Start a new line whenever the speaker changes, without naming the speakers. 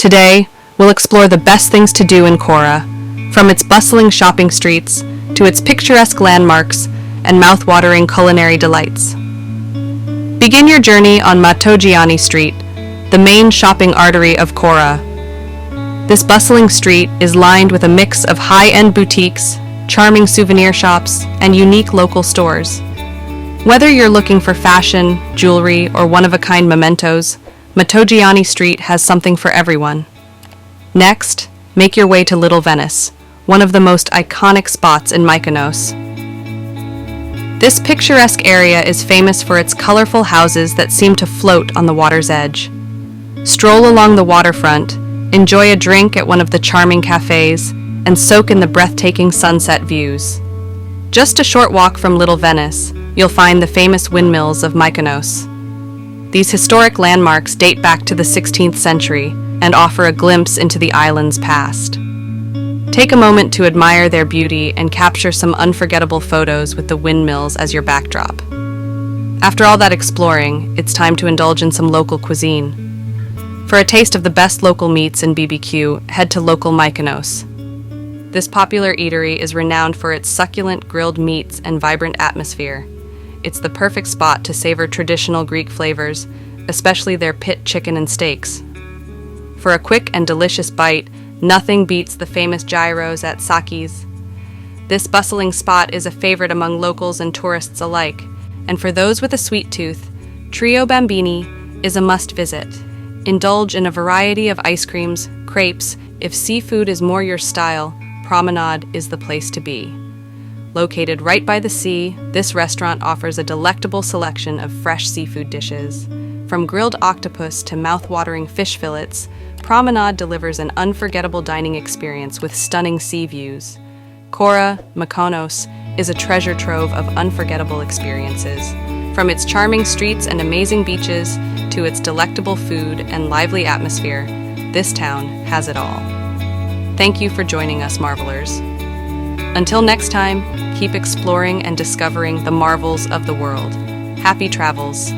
Today, we'll explore the best things to do in Chora, from its bustling shopping streets to its picturesque landmarks and mouth-watering culinary delights. Begin your journey on Matogiani Street, the main shopping artery of Chora. This bustling street is lined with a mix of high-end boutiques, charming souvenir shops, and unique local stores. Whether you're looking for fashion, jewelry, or one-of-a-kind mementos, Matogiani Street has something for everyone. Next, make your way to Little Venice, one of the most iconic spots in Mykonos. This picturesque area is famous for its colorful houses that seem to float on the water's edge. Stroll along the waterfront, enjoy a drink at one of the charming cafes, and soak in the breathtaking sunset views. Just a short walk from Little Venice, you'll find the famous Windmills of Mykonos. These historic landmarks date back to the 16th century and offer a glimpse into the island's past. Take a moment to admire their beauty and capture some unforgettable photos with the windmills as your backdrop. After all that exploring, it's time to indulge in some local cuisine. For a taste of the best local meats and BBQ, head to local Mykonos. This popular eatery is renowned for its succulent grilled meats and vibrant atmosphere. It's the perfect spot to savor traditional Greek flavors, especially their pit chicken and steaks. For a quick and delicious bite, nothing beats the famous gyros at Cyclades. This bustling spot is a favorite among locals and tourists alike, and for those with a sweet tooth, Trio Bambini is a must-visit. Indulge in a variety of ice creams, crepes. If seafood is more your style, Promenade is the place to be. Located right by the sea, this restaurant offers a delectable selection of fresh seafood dishes. From grilled octopus to mouth-watering fish fillets, Promenade delivers an unforgettable dining experience with stunning sea views. Chora Mykonos is a treasure trove of unforgettable experiences. From its charming streets and amazing beaches to its delectable food and lively atmosphere, this town has it all. Thank you for joining us, Marvelers. Until next time, keep exploring and discovering the marvels of the world. Happy travels!